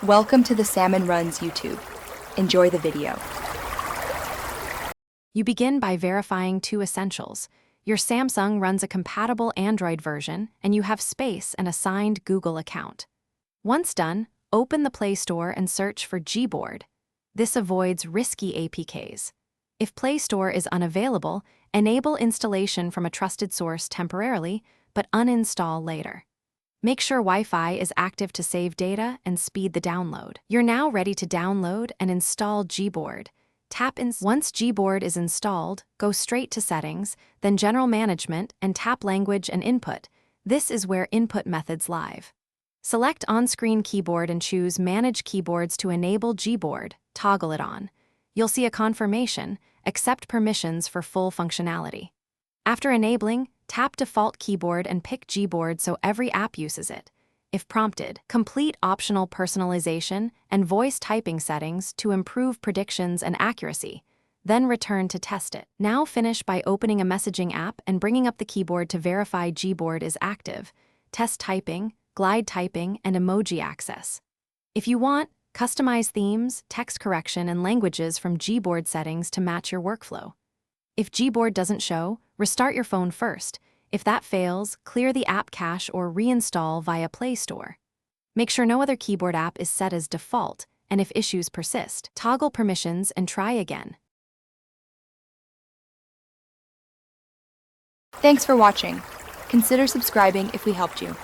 Welcome to the Salmon Runs YouTube. Enjoy the video. You begin by verifying two essentials. Your Samsung runs a compatible Android version, and you have space and a signed Google account. Once done, open the Play Store and search for Gboard. This avoids risky APKs. If Play Store is unavailable, enable installation from a trusted source temporarily, but uninstall later. Make sure Wi-Fi is active to save data and speed the download. You're now ready to download and install Gboard. Once Gboard is installed, go straight to Settings, then General Management, and tap Language and Input. This is where input methods live. Select on-screen keyboard and choose Manage Keyboards to enable Gboard. Toggle it on. You'll see a confirmation, accept permissions for full functionality. After enabling, tap Default Keyboard and pick Gboard so every app uses it. If prompted, complete optional personalization and voice typing settings to improve predictions and accuracy. Then return to test it. Now finish by opening a messaging app and bringing up the keyboard to verify Gboard is active. Test typing, glide typing, and emoji access. If you want, customize themes, text correction, and languages from Gboard settings to match your workflow. If Gboard doesn't show, restart your phone first. If that fails, clear the app cache or reinstall via Play Store. Make sure no other keyboard app is set as default, and if issues persist, toggle permissions and try again. Thanks for watching. Consider subscribing if we helped you.